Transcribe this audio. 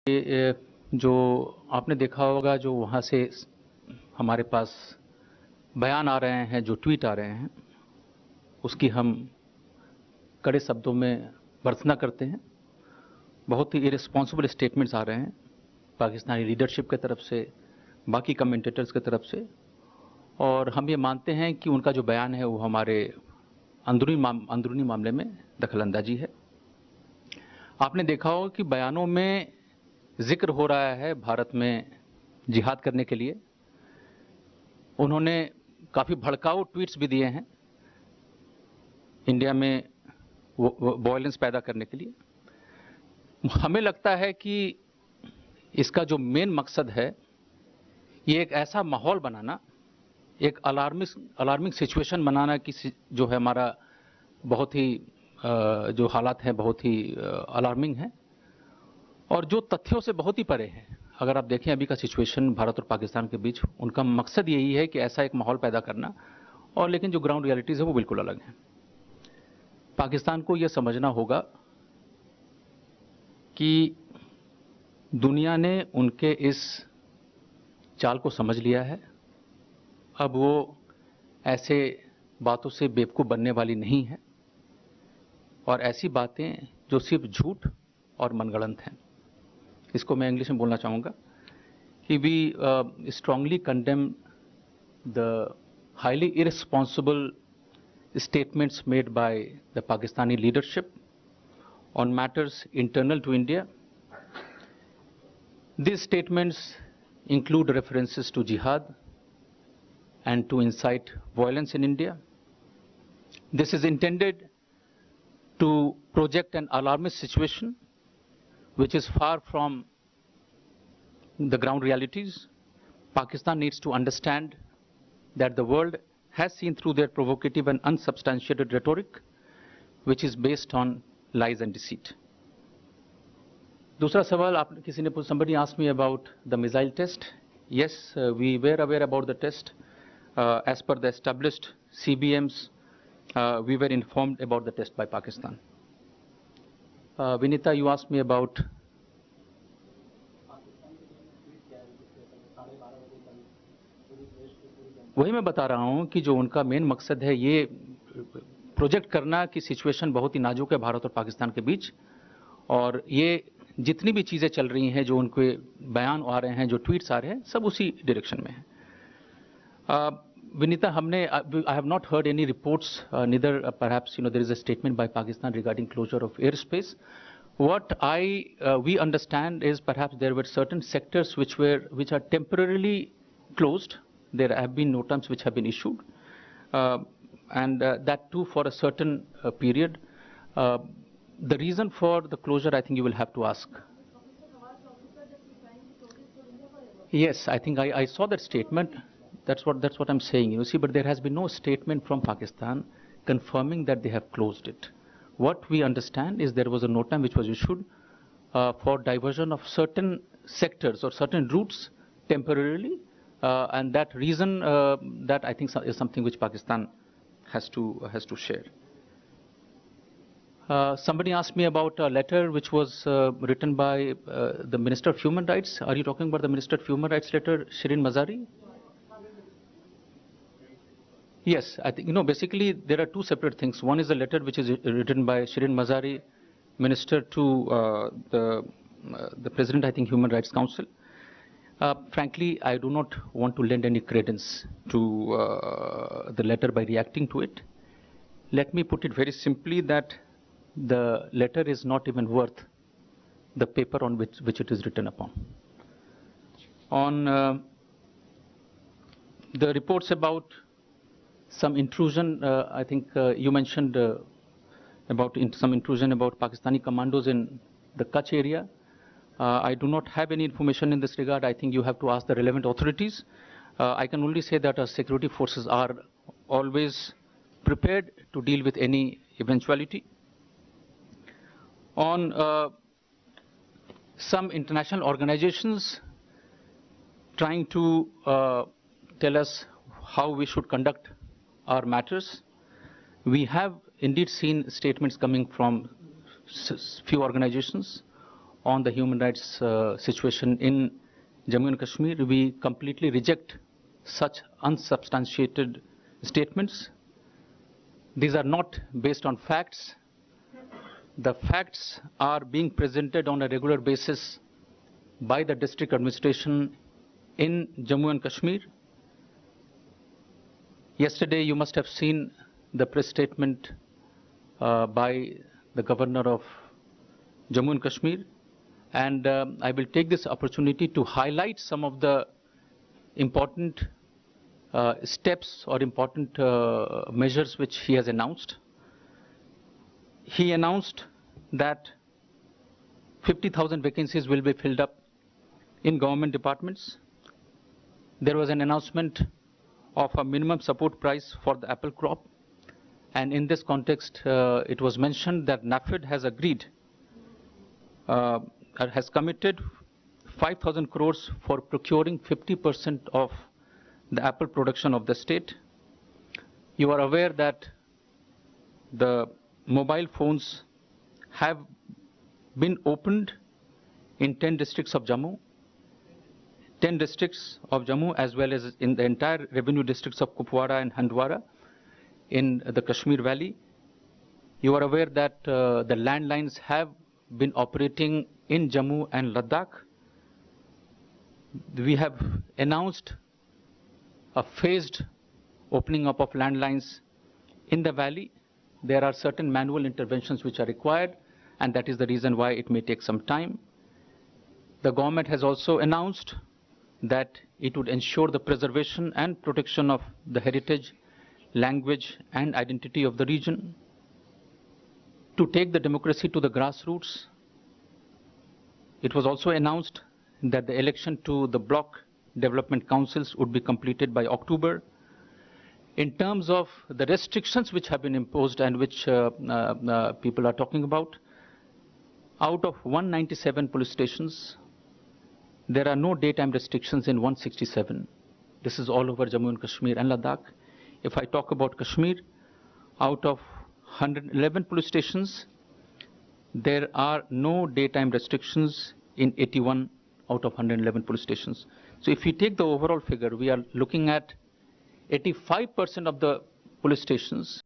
ये जो आपने देखा होगा, जो वहाँ से हमारे पास बयान आ रहे हैं, जो ट्वीट आ रहे हैं, उसकी हम कड़े शब्दों में भर्त्सना करते हैं। बहुत ही इरेस्पॉन्सिबल स्टेटमेंट्स आ रहे हैं पाकिस्तानी लीडरशिप की तरफ से, बाकी कमेंटेटर्स की तरफ से, और हम ये मानते हैं कि उनका जो बयान है वो हमारे अंदरूनी मामले में दखलंदाजी है। आपने देखा होगा कि बयानों में जिक्र हो रहा है भारत में जिहाद करने के लिए। उन्होंने काफ़ी भड़काऊ ट्वीट्स भी दिए हैं इंडिया में वॉयलेंस पैदा करने के लिए। हमें लगता है कि इसका जो मेन मकसद है, ये एक ऐसा माहौल बनाना, एक अलार्मिंग सिचुएशन बनाना कि जो है हमारा बहुत ही जो हालात हैं बहुत ही अलार्मिंग हैं और जो तथ्यों से बहुत ही परे हैं। अगर आप देखें अभी का सिचुएशन भारत और पाकिस्तान के बीच, उनका मकसद यही है कि ऐसा एक माहौल पैदा करना, और लेकिन जो ग्राउंड रियलिटीज़ है वो बिल्कुल अलग हैं। पाकिस्तान को ये समझना होगा कि दुनिया ने उनके इस चाल को समझ लिया है। अब वो ऐसे बातों से बेवकूफ़ बनने वाली नहीं है, और ऐसी बातें जो सिर्फ झूठ और मनगढ़ंत हैं। इसको मैं इंग्लिश में बोलना चाहूँगा कि we strongly condemn the highly irresponsible statements made by the Pakistani leadership on matters internal to India. These statements include references to jihad and to incite violence in India. This is intended to project an alarmist situation which is far from the ground realities. Pakistan needs to understand that the world has seen through their provocative and unsubstantiated rhetoric, which is based on lies and deceit. दूसरा सवाल आप किसी ने पूछा, somebody asked me about the missile test. Yes, we were aware about the test. As per the established CBMs, we were informed about the test by Pakistan. Vinita, you asked me about वही मैं बता रहा हूं कि जो उनका main मकसद है ये प्रोजेक्ट करना कि सिचुएशन बहुत ही नाजुक है भारत और पाकिस्तान के बीच, और ये जितनी भी चीज़ें चल रही हैं, जो उनके बयान आ रहे हैं, जो ट्वीट्स आ रहे हैं, सब उसी डायरेक्शन में है। विनीता, हमने I have not heard any reports, neither perhaps there is a statement by Pakistan regarding closure of airspace. What we understand is perhaps there were certain sectors which are temporarily closed. There have been NOTAMs which have been issued, and that too for a certain period. The reason for the closure, I think you will have to ask. Yes, I think I saw that statement. That's what I'm saying. You see, but there has been no statement from Pakistan confirming that they have closed it. What we understand is there was a NOTAM which was issued for diversion of certain sectors or certain routes temporarily. And that reason, that I think is something which Pakistan has to share. Somebody asked me about a letter which was written by the Minister of Human Rights. Are you talking about the Minister of Human Rights letter, Shirin Mazari? Yes, I think basically there are two separate things. One is a letter which is written by Shirin Mazari, Minister to the President, I think, Human Rights Council. Frankly, I do not want to lend any credence to the letter by reacting to it. Let me put it very simply that the letter is not even worth the paper on which it is written upon. On the reports about some intrusion, I think you mentioned about some intrusion about Pakistani commandos in the Kutch area. I do not have any information in this regard. I think you have to ask the relevant authorities. I can only say that our security forces are always prepared to deal with any eventuality. On some international organizations trying to tell us how we should conduct our matters, we have indeed seen statements coming from few organizations on the human rights situation in Jammu and Kashmir. We completely reject such unsubstantiated statements. These are not based on facts. The facts are being presented on a regular basis by the district administration in Jammu and Kashmir. Yesterday, you must have seen the press statement by the governor of Jammu and Kashmir, and I will take this opportunity to highlight some of the important steps or important measures which he has announced. He announced that 50,000 vacancies will be filled up in government departments. There was an announcement of a minimum support price for the apple crop, and in this context it was mentioned that NAFED has agreed, has committed 5,000 crores for procuring 50% of the apple production of the state. You are aware that the mobile phones have been opened in 10 districts of Jammu, 10 districts of Jammu as well as in the entire revenue districts of Kupwara and Handwara in the Kashmir Valley. You are aware that the landlines have been operating in Jammu and Ladakh. We have announced a phased opening up of landlines in the valley. There are certain manual interventions which are required, and that is the reason why it may take some time. The government has also announced that it would ensure the preservation and protection of the heritage, language and identity of the region. To take the democracy to the grassroots, it was also announced that the election to the block development councils would be completed by October. In terms of the restrictions which have been imposed and which people are talking about, out of 197 police stations, there are no daytime restrictions in 167. This is all over Jammu and Kashmir and Ladakh. If I talk about Kashmir, out of 111 police stations, there are no daytime restrictions in 81 out of 111 police stations. So if we take the overall figure, we are looking at 85% of the police stations